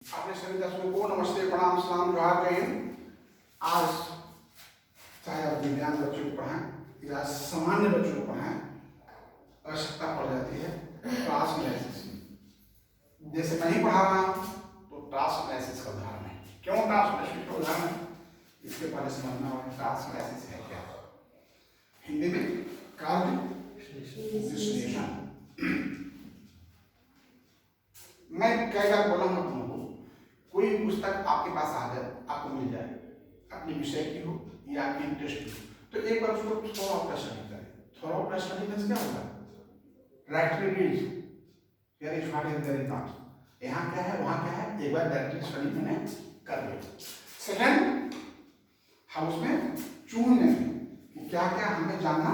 अपने सभी दर्शकों को नमस्ते, प्रणाम, सलाम, जोहार, जय हिंद। आज चाहे आप दिव्यांग बच्चों को पढ़ाएं या सामान्य बच्चों को पढ़ाएं, आवश्यकता पड़ जाती है टास्क एनालिसिस की। जैसे मैं ही पढ़ा रहा हूँ तो टास्क एनालिसिस का उदाहरण है। क्यों टास्क एनालिसिस का उदाहरण है, इसके पहले समझना होगा टास्क एनालिसिस है क्या। हिंदी में कार्य विश्लेषण। मैं कई बार बोला हूँ तुमको, कोई पुस्तक आपके पास आ जाए, आपको मिल जाए, अपने विषय की हो या आपकी इंटरेस्ट की हो, तो एक बार उसको थोड़ा और स्टडी करें। थोड़ा और स्टडी में क्या होगा, rightly read here is what is there is not. यहाँ क्या है, वहाँ क्या है, एक बार डायरेक्टली स्टडी मैंने कर लिया। सेकंड, हम उसमें चुन लेंगे कि क्या क्या हमें जानना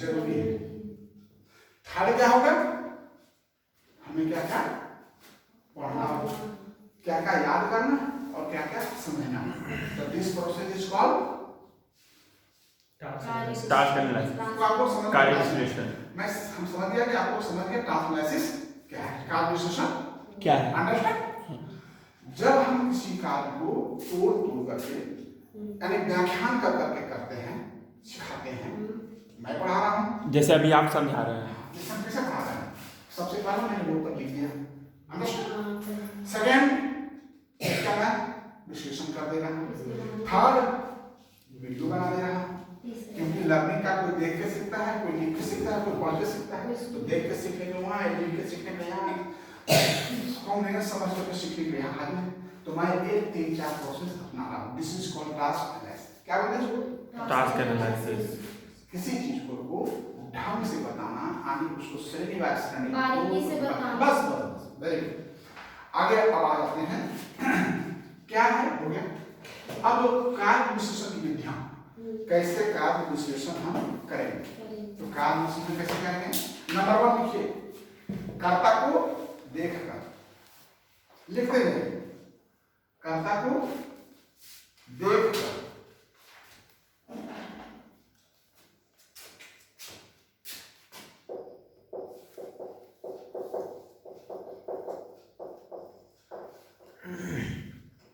जरूरी है। थर्ड क्या होगा, हमें क्या क्या पढ़ना होगा, क्या क्या याद करना और क्या क्या समझना। तो this process is called task analysis. तो आपको समझ कार्य विश्लेषण। हम समझ गया कि आपको समझ गया टास्क एनालिसिस क्या है, कार्य विश्लेषण क्या है। अंडरस्टैंड। जब हम किसी कार्य को तोड़ तोड़ करके यानी व्याख्यान कर करके करते हैं, सिखाते हैं, मैं पढ़ा रहा हूँ जैसे अभी आप समझा रहे हैं, जैसे हम कैसे पढ़ा रहे हैं, सबसे पहले मैंने बोर्ड पर लिख दिया, अंडरस्टैंड। सेकेंड, क्या है, विश्लेषण कर दे रहा हूँ। थर्ड, वीडियो बना दे रहा हूँ, क्योंकि लर्निंग का कोई देख के सीखता है, कोई लिख के सीखता है, कोई पढ़ के सीखता है। तो देख के सीखने में वहाँ है, लिख के सीखने में यहाँ है, कौन है समझ करके सीखने के यहाँ है। तो मैं एक 3-4 प्रोसेस अपना रहा हूँ। This is called task analysis. क्या बोलते हैं इसको, टास्क एनालिसिस। किसी चीज को ढंग से बताना, आगे उसको श्रेणी वार श्रेणी बारीकी से बताना। बस बस, वेरी गुड। आगे अब आ जाते हैं, क्या है हो गया। अब कार्य विश्लेषण की विधियां, कैसे कार्य विश्लेषण हम करेंगे। तो कार्य विश्लेषण कैसे करेंगे, नंबर 1 लिखिए, कर्ता को देखकर, लिख देंगे, कर्ता को देखकर।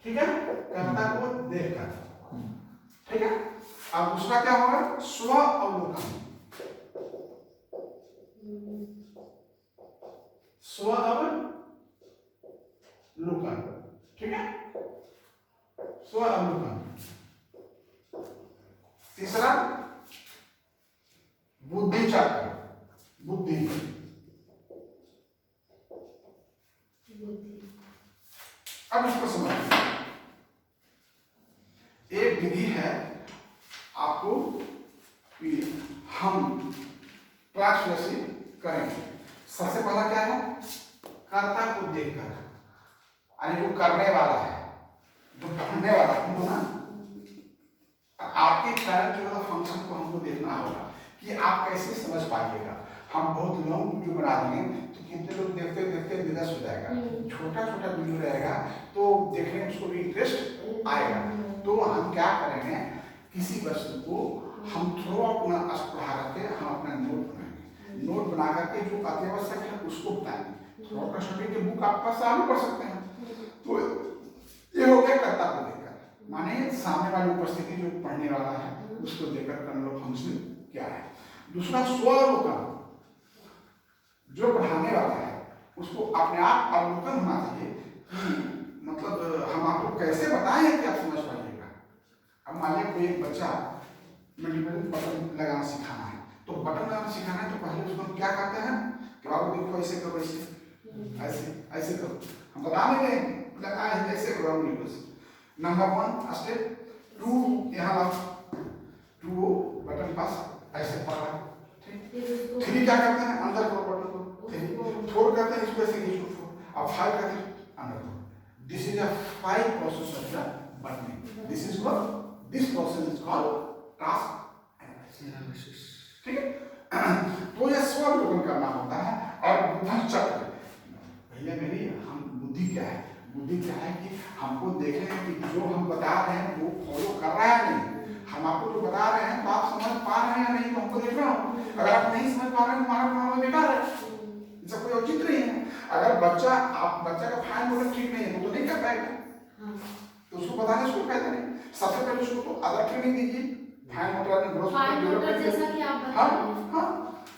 ठीक है, कर्ता को देखकर। ठीक है, अब दूसरा क्या होगा, स्व अवलोकन। स्व अवलोकन, ठीक है, स्व अवलोकन। तीसरा, बुद्धि चक्र, बुद्धि। अब इसको समझिए, एक विधि है आपको कि हम ट्रांसलेशन करेंगे। सबसे पहला क्या है, कर्ता को देखकर, यानी जो करने वाला है, जो पढ़ने वाला है ना, आपके करंट जो फंक्शन को हमको देखना होगा कि आप कैसे समझ पाइएगा। हम बहुत लॉन्ग वीडियो बना देंगे तो कितने लोग देखते देखते विरस हो जाएगा। छोटा छोटा वीडियो रहेगा तो देखने में उसको भी इंटरेस्ट आएगा। तो हम क्या करेंगे, किसी वस्तु को हम थोड़ा अपना पढ़ा करके हम अपना नोट बनाएंगे। नोट बना करके जो अत्यावश्यक है उसको बताएंगे। थोड़ा प्रश्न के बुक आप पास आगे पढ़ सकते हैं। तो ये हो गया कर्ता को देखकर, माने सामने वाली उपस्थिति जो पढ़ने वाला है उसको देखकर करना फंक्शन क्या है। दूसरा, स्वावलोकन, जो पढ़ाने वाला है उसको अपने आप अवलोकन होना चाहिए कि मतलब हम आपको कैसे बताएं कि आप समझ पाइएगा। अब मान लीजिए कोई एक बच्चा मल्टीपल बटन लगाना सिखाना है, तो बटन लगाना सिखाना है तो पहले उसको हम क्या करते हैं कि बाबू देखो ऐसे करो, ऐसे ऐसे करो, हम बता देंगे ऐसे करो। नंबर 1 स्टेप, 2 यहाँ 2 बटन पास ऐसे पकड़ा, ठीक। 3 क्या करते हैं, अंदर करो बटन को, 4 करते हैं इसको ऐसे खींचो, अब 5 करते हैं अंदर करो। This is a 5 process of the buttoning. This is called, this process is called task analysis, ठीक है। तो यह स्वावलोकन करना होता है। और बुद्धि चक्र, भैया मेरी हम बुद्धि क्या है, बुद्धि क्या है कि हमको देखें कि जो हम बता रहे हैं वो फॉलो कर रहा है नहीं। हम आपको जो बता रहे हैं तो आप समझ पा रहे हैं या नहीं, तो हमको देखना हो। अगर आप नहीं समझ पा रहे हैं तो हमारा पढ़ाना बेकार है, इसका कोई औचित्य नहीं है। अगर बच्चा का फाइन मोटर ठीक नहीं है तो नहीं कर पाएगा, तो उसको बताने से कोई फायदा नहीं। सबसे पहले उसको तो अदर ट्रेनिंग दीजिए, फाइन मोटर में फाइन मोटर जैसा कि आप बता रहे हैं। हाँ,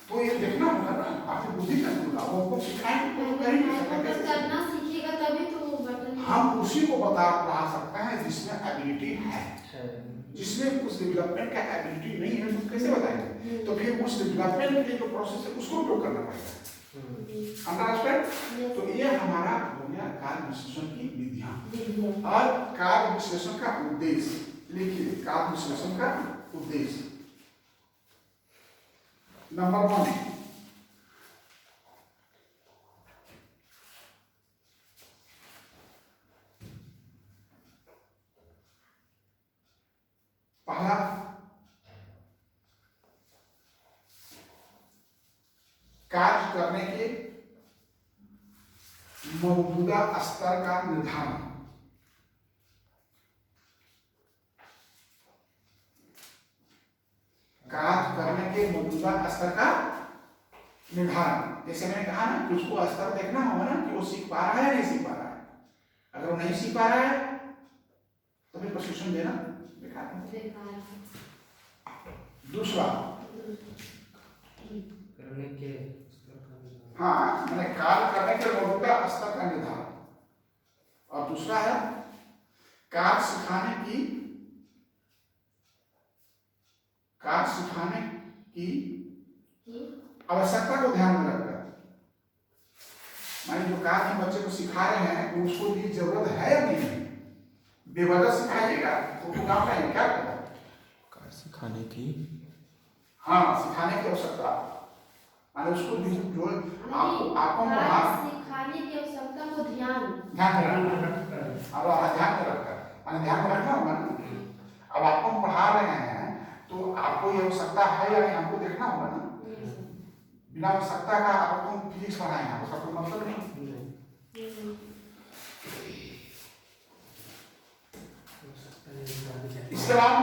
तो ये देखना होगा ना, आपकी बुद्धि का होगा, वो हमको सिखाएंगे तो वो करेंगे, मोटर करना सीखेगा तभी तो वो बटन। हम उसी को पढ़ा सकते हैं जिसमें एबिलिटी है, जिसमें उस डेवलपमेंट का एबिलिटी नहीं है तो कैसे बताएंगे, तो फिर उस डेवलपमेंट के लिए जो प्रोसेस है उसको उपयोग करना पड़ेगा। अंडरस्टैंड? तो ये हमारा हो गया कार्य विश्लेषण की विधियां और कार्य विश्लेषण का उद्देश्य लिखिए। कार्य विश्लेषण का उद्देश्य नंबर 1, पहला कार्य करने के मौजूदा स्तर का निर्धारण। कार्य करने के मौजूदा स्तर का निर्धारण, जैसे मैंने कहा ना कि उसको स्तर देखना होगा ना कि वो सीख पा रहा है या नहीं सीख पा रहा है। अगर वो नहीं सीख पा रहा है तो फिर प्रशिक्षण देना बेकार है। दूसरा, हाँ, मैंने कार्य करने के मौजूदा स्तर का निर्धारण, और दूसरा है कार्य सिखाने की आवश्यकता को ध्यान में रखकर, माने जो कार्य हम बच्चे को सिखा रहे हैं तो उसको भी जरूरत है या नहीं, बेवजह सिखाइएगा तो वो काम नहीं, क्या करेगा? कार्य सिखाने की, हाँ, सिखाने की आवश्यकता, माने उसको भी जो आपको सिखाने की आवश्यकता को ध्यान में रखकर, माने ध्यान में रखना होगा ना। अब आपको हम पढ़ा रहे हैं तो आपको ये आवश्यकता है या नहीं हमको देखना होगा ना। बिना आवश्यकता का आप तुम फिजिक्स पढ़ाएंगे आपको सबको मतलब नहीं। इसके बाद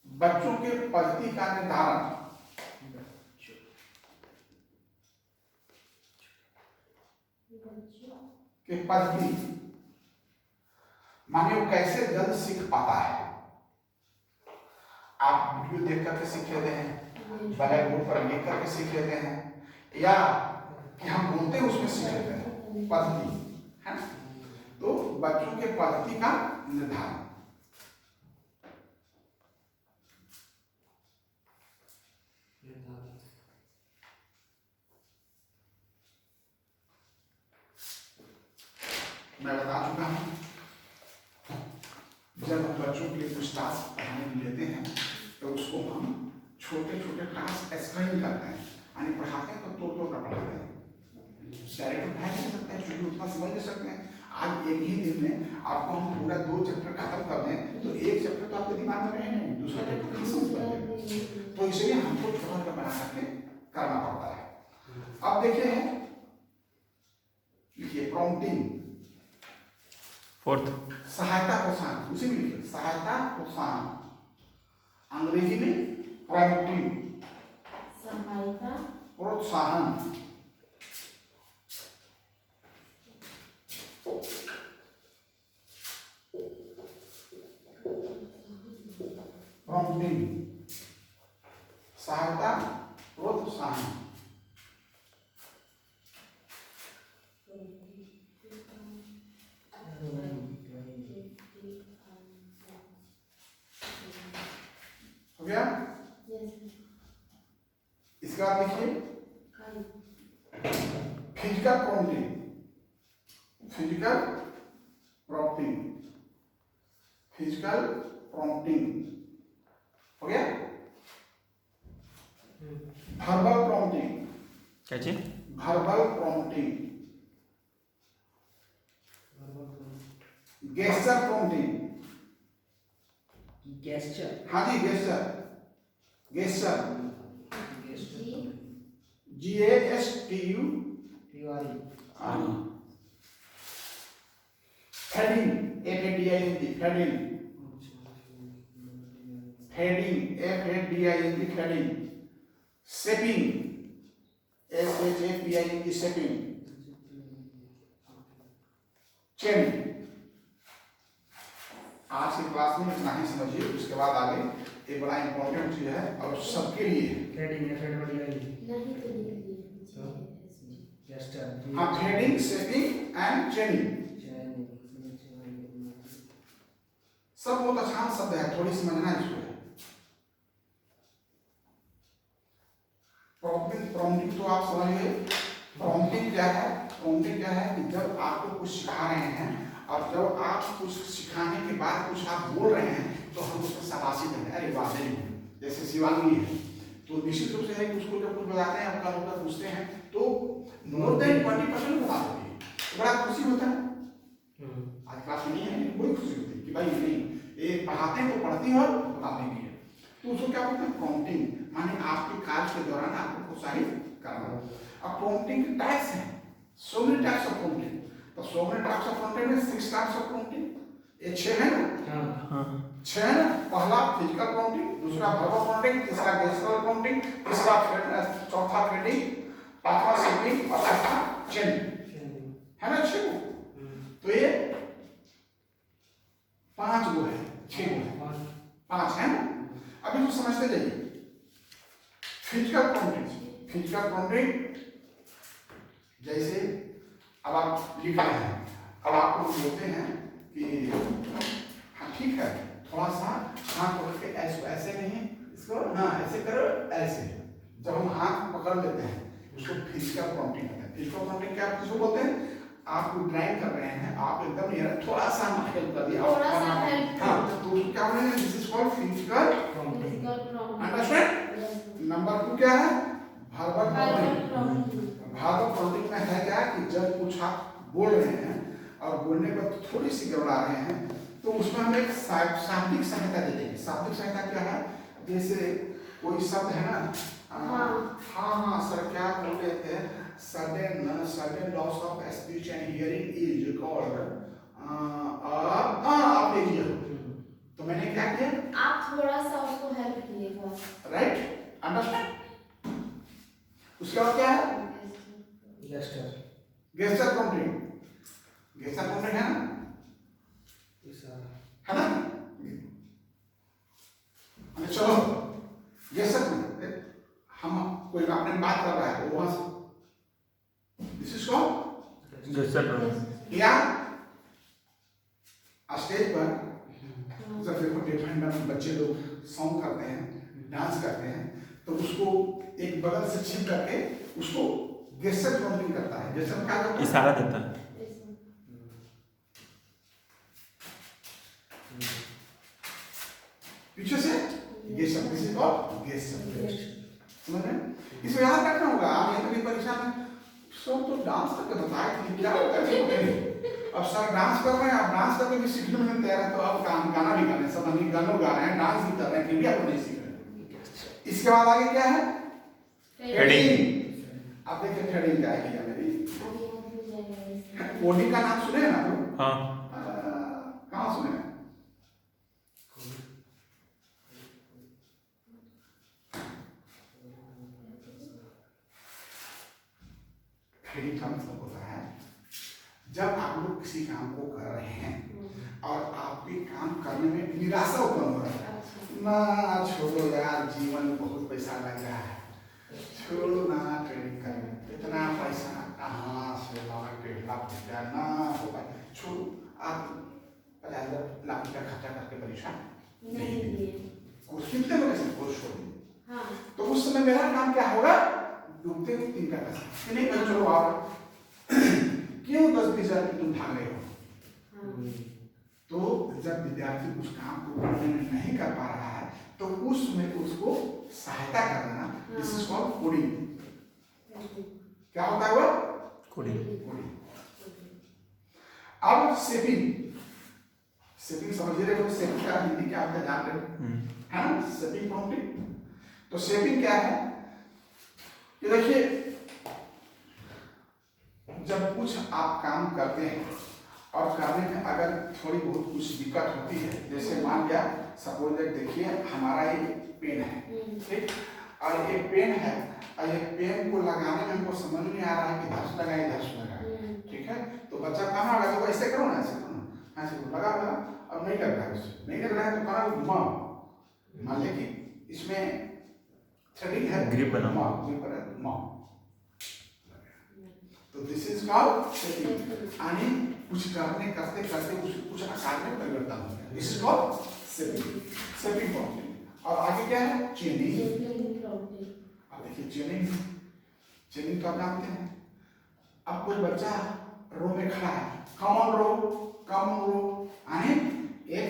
बच्चों के पद्धति का निर्धारण, के पद्धति माने वो कैसे जल्द सीख पाता है। आप वीडियो देख करके सीख लेते हैं, ब्लैक बोर्ड पर लिख करके सीख लेते हैं, या कि हम बोलते हैं उसमें सीख लेते हैं, पद्धति है ना। तो बच्चों के पद्धति का निर्धारण, मैं बता चुका हूं। जब हम बच्चों के लिए कुछ टास्क पढ़ाने के लेते हैं तो उसको हम छोटे छोटे टास्क एक्सप्लेन करते हैं, यानी पढ़ाते हैं तो तोड़ कर पढ़ाते हैं। डायरेक्ट पढ़ा नहीं सकते हैं, क्योंकि उतना समझ नहीं सकते हैं। आज एक ही दिन में आपको हम पूरा 2 चैप्टर खत्म कर दें तो एक चैप्टर तो आपके दिमाग में रहे नहीं, दूसरा चैप्टर कहाँ समझ पाएंगे। तो इसलिए हमको छोटा छोटा बना करके करना पड़ता है। अब देखिए लिखिए प्रॉम्प्टिंग, 4th, सहायता प्रोत्साहन, उसी में लिखिए सहायता प्रोत्साहन, अंग्रेजी में प्रॉम्प्टिंग, सहायता प्रोत्साहन। प्रॉम्प्टिंग, सहायता प्रोत्साहन। हो गया? इसके बाद लिखिए physical prompting, physical prompting, physical prompting हो गया। वर्बल प्रॉम्प्टिंग, क्या चीज? Verbal prompting, gesture prompting, gesture, हाँ जी gesture, gesture GASTUR, fading, fading, fading, fading, shaping, SHAPING, shaping, chaining. आज की क्लास में इतना ही समझिए, उसके बाद आगे एक बड़ा इंपॉर्टेंट चीज है और सबके लिए थ्रेडिंग है, थ्रेड बढ़िया है। नहीं तो लिख लिए जस्ट हाँ, थ्रेडिंग, शेपिंग एंड चेनिंग सब बहुत आसान शब्द है, थोड़ी समझना है इसको। प्रॉम्प्टिंग तो आप समझ गए। प्रॉम्प्टिंग क्या है? प्रॉम्प्टिंग क्या है कि जब आपको कुछ सिखा रहे हैं और जब आप कुछ सिखाने के बाद कुछ आप बोल रहे हैं तो हम उसको शाबाशी देंगे, अरे वाह वेरी गुड। जैसे शिवांगी है तो निश्चित रूप से है कि उसको जब कुछ बताते हैं, आपका लोग पूछते हैं तो मोर देन 20% बता देती है, तो बड़ा खुशी होता है। आज क्लास में नहीं है लेकिन बड़ी खुशी होती है कि भाई नहीं, ये पढ़ाते हैं तो पढ़ती है और बताते हैं। तो उसको क्या बोलते हैं? प्रॉम्प्टिंग, माने आपके कार्य के दौरान आपको प्रोत्साहित करना। अब प्रॉम्प्टिंग के टाइप्स हैं, so many types of prompting. तो so many types of prompting में 6 टाइप्स ऑफ प्रॉम्प्टिंग, ये 6 है ना? हाँ 6 है ना? पहला फिजिकल प्रॉम्प्टिंग, दूसरा वर्बल प्रॉम्प्टिंग, तीसरा गेस्टुरल प्रॉम्प्टिंग, चौथा थ्रेडिंग, पांचवा शेपिंग और छठा चेनिंग, है ना? 6 तो ये 5 गो है, 6 गो है, 5 है ना? अभी तो समझते जाइए। फिजिकल प्रॉम्प्टिंग, फिजिकल प्रॉम्प्टिंग जैसे अब आप लिख रहे हैं, अब आपको बोलते हैं कि हाँ ठीक है, थोड़ा सा हाथ पकड़ के ऐसे नहीं, इसको हाँ ऐसे करो, ऐसे। जब हम हाथ पकड़ लेते हैं उसको फिजिकल प्रॉम्प्टिंग कहते हैं। फिजिकल प्रॉम्प्टिंग क्या किसको बोलते हैं? आप ड्राइंग कर रहे हैं, आप एकदम ये थोड़ा सा हेल्प कर दिया, थोड़ा सा हेल्प, हाँ तो क्या बोलेंगे? This is called physical. Understand? Number 2 क्या है? Verbal prompting. वर्बल प्रॉम्प्टिंग में है क्या कि जब कुछ आप बोल रहे हैं और बोलने पर थोड़ी सी गड़बड़ा रहे हैं तो उसमें हम एक शाब्दिक सहायता दे देंगे। शाब्दिक सहायता क्या है? जैसे कोई शब्द है ना, हाँ सर क्या बोल रहे थे, sudden loss of speech and hearing is called आप देखिए, तो मैंने क्या किया? आप थोड़ा सा उसको हेल्प कीजिएगा, राइट? अंडरस्टैंड? उसके बाद क्या है? Gesture prompting. गेस्चर प्रॉम्प्टिंग है ना? है ना? चलो गेस्चर प्रॉम्प्टिंग, हम कोई आपने बात कर रहा है वहां से, दिस इज कॉल्ड गेस्चर। या स्टेज पर जब देखो डिफरेंट बच्चे लोग सॉन्ग करते हैं, डांस करते हैं, तो उसको एक बगल से छीन करके उसको गेस्चर प्रॉम्प्टिंग करता है। गेस्चर क्या करता है? इशारा देता है। पीछे से gesture, this is called gesture. समझ रहे हैं? इसमें याद रखना होगा। आप ये कभी परीक्षा में सब तो डांस करके बताए थे, क्या करते? अब सर डांस कर रहे हैं, आप डांस करके भी सीखने में तैयार है, तो आप गाना भी गा रहे हैं, सब हम गानों गा रहे हैं, डांस भी कर रहे हैं, फिर भी आप नहीं सीख रहे। इसके बाद आगे क्या है? थ्रेडिंग। आप देखिए थ्रेडिंग क्या है मेरी, कोडिंग का नाम सुने ना लोग? हाँ कहाँ सुने? थ्रेडिंग का मतलब होता है जब आप लोग किसी काम को कर रहे हैं और आपके काम करने में निराशा उत्पन्न हो रहा है, ना छोड़ो यार, जीवन में बहुत पैसा लग रहा है, छोड़ो ना, ट्रेनिंग करने इतना पैसा कहाँ से लाख 1.5 लाख रुपया ना हो पाए, छोड़ो। आप 50 लाख रुपया खर्चा करके परीक्षा नहीं दिए, कितने लोग ऐसे कोर्स छोड़ दिए, तो उस समय मेरा काम क्या होगा? डूबते हुए तीन का पैसा नहीं कर, चलो आप क्यों 10-20 हजार की तुम भाग रहे हो? तो जब विद्यार्थी कुछ काम को करने में नहीं कर पा रहा है तो उस समय उसको सहायता करना, दिस इज कॉल्ड कोडिंग। क्या होता है वो? कोडिंग। अब शेपिंग, शेपिंग समझ रहे हो? शेपिंग का हिंदी क्या होता है जान रहे हो, है ना? Shaping prompting. तो शेपिंग क्या है? ये देखिए, जब कुछ आप काम करते हैं और करने में अगर थोड़ी बहुत कुछ दिक्कत होती है, जैसे मान लिया सपोज देखिए हमारा ये पेन है, ठीक, और ये पेन है और ये पेन को लगाने में हमको समझ नहीं आ रहा है कि इधर से लगाए इधर से लगाए, ठीक है, तो बच्चा खाना होगा तो ऐसे करो ना, ऐसे करो ना, ऐसे करो, लगा लगा। अब नहीं लग रहा है, उससे नहीं लग रहा है तो खाना को घुमाओ। मान लिया कि इसमें थ्रेडिंग है, ग्रिप बनाओ, ग्रिप पर घुमाओ। तो दिस इज कॉल्ड सेपिंग। यानी कुछ करने करते करते कुछ आकार में परिवर्तन हो गया, दिस इज कॉल्ड सेपिंग, सेपिंग प्रॉपर्टी। और आगे क्या है? चेनिंग। अब देखिए चेनिंग, चेनिंग तो आप जानते हैं। अब कोई बच्चा रो में खड़ा है, कॉमन रो, कॉमन रो, यानी एक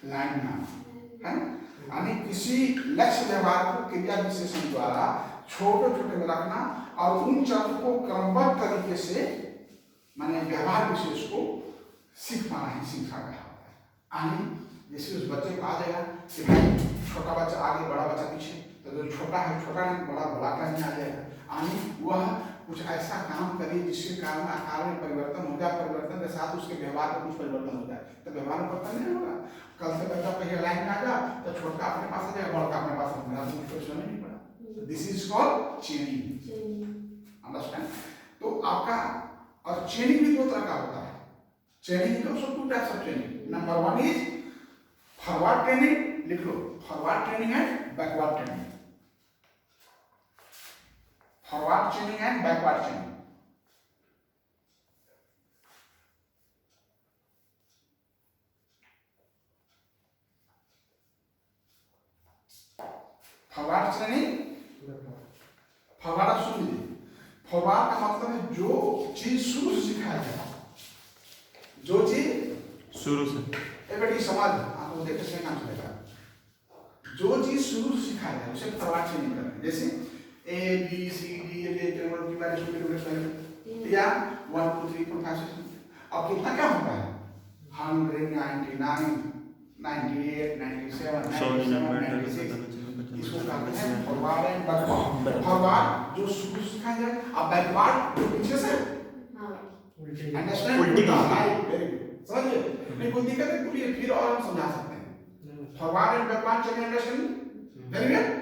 लाइन में है, यानी किसी लक्ष्य व्यवहार को क्रिया विशेषण द्वारा छोटे छोटे में रखना और उन शब्द को क्रमबद्ध तरीके से माने व्यवहार विशेष को सीख पाना ही सीखा गया होता है। यानी जैसे उस बच्चे को आ जाएगा कि भाई छोटा बच्चा आगे बड़ा बच्चा पीछे, तो जो छोटा है छोटा नहीं, बड़ा बड़ा करने आ जाएगा। यानी वह कुछ ऐसा काम करे जिसके कारण आकार में परिवर्तन हो जाए, परिवर्तन के साथ उसके व्यवहार में कुछ परिवर्तन हो जाए, तो व्यवहार में परिवर्तन नहीं होगा। कल से बच्चा पहले लाइन में आ जाए तो छोटा अपने पास आ जाएगा, बड़ा अपने पास आ जाएगा, कुछ नहीं पड़ा। This is called चेनिंग, understand. तो आपका और चेनिंग भी दो तरह का होता है। चेनिंग का सब two types of chaining. Number one is forward training, लिख लो, forward training and backward training. Forward chaining and backward chaining. Forward training, forward सुन लीजिए, फॉरवर्ड का मतलब है जो चीज शुरू से सिखाया जाए, जो चीज शुरू से। ए बेटी समझ, आपको देखते से काम चलेगा। जो चीज शुरू से सिखाया जाए उसे फॉरवर्ड ट्रेनिंग करते हैं। जैसे A B C D a table की बारे में या 1 2 3 4 5 6। अब कितना क्या होता है? 199 98 97 96। इसको कहते हैं फॉरवर्ड एंड बैकवर्ड। फॉरवर्ड जो शुरू से सिखाया जाए, अब बैकवर्ड जो पीछे से। अंडरस्टैंड? उल्टी वेरी गुड, समझिए। नहीं कोई दिक्कत है, पूरी फिर और हम समझा सकते हैं। फॉरवर्ड एंड बैकवर्ड चलिए, अंडरस्टैंड? Very good.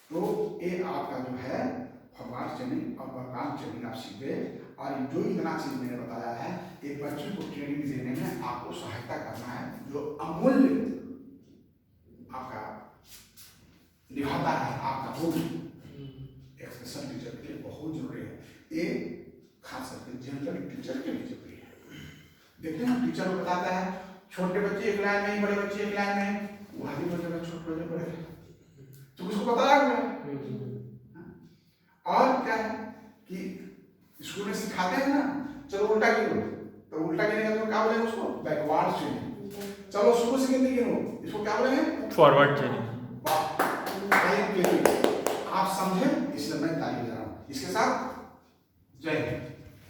तो ये आपका जो है फॉरवर्ड चेनिंग और बैकवर्ड चेनिंग आप सीख गए। और जो इतना चीज मैंने बताया है, एक बच्चे को ट्रेनिंग देने में आपको सहायता करना है, जो अमूल्य आपका निभाता है आपका रोल। एक्सप्रेशन टीचर के लिए बहुत जरूरी है, ये खास करके जनरल टीचर के लिए जरूरी है। देखते हैं टीचर को बताता है छोटे बच्चे एक लाइन में, बड़े बच्चे एक लाइन में, वो आगे बढ़ जाएगा, छोटे बच्चे बड़े, तो किसको पता लगा। और क्या है कि स्कूल में सिखाते हैं ना, चलो उल्टा गिनो, तो उल्टा गिनेगा तो क्या बोलेंगे उसको? बैकवर्ड चेनिंग। चलो शुरू से गिनो, इसको क्या बोलेंगे? फॉरवर्ड चेनिंग। आप समझे, इसलिए मैं ताली दे रहा हूं। इसके साथ जय हिंद।